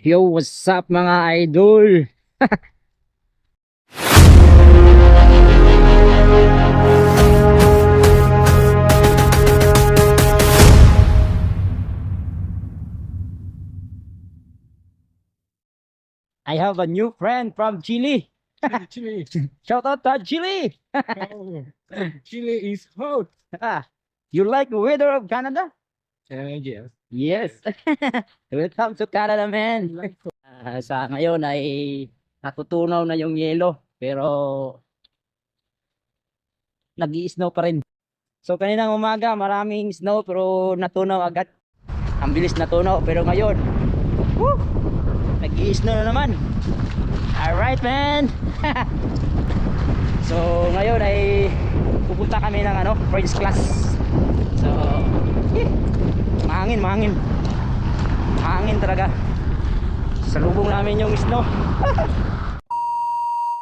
Yo, what's up mga idol? I have a new friend from Chile. Chile. Shout out to Chile. Oh, Chile is hot. You like the weather of Canada? Yes. Yes. Welcome to Canada, man. Sa ngayon ay natutunaw na yung yelo, pero nag-i-snow pa rin. So kaninang umaga maraming snow pero natunaw agad. Ang bilis natunaw pero ngayon, woo, nag-i-snow na naman. Alright, man. So ngayon ay pupunta kami ng French class. So mahangin talaga. Salubong namin yung snow.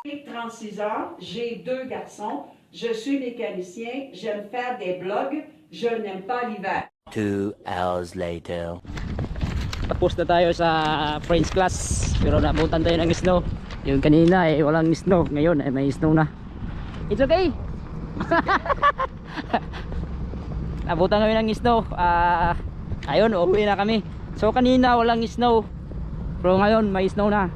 J'ai 36 ans, j'ai 2 garçons, je suis mécanicien, j'aime faire des blogs, je n'aime pas l'hiver. 2 hours later. Tapos na tayo sa French class pero nabutan tayo ng snow. Yung kanina ay walang snow, ngayon ay may snow na. It's okay. Nabutan kami ng snow. Ayun, uuwi na kami. So kanina walang snow pero ngayon may snow na.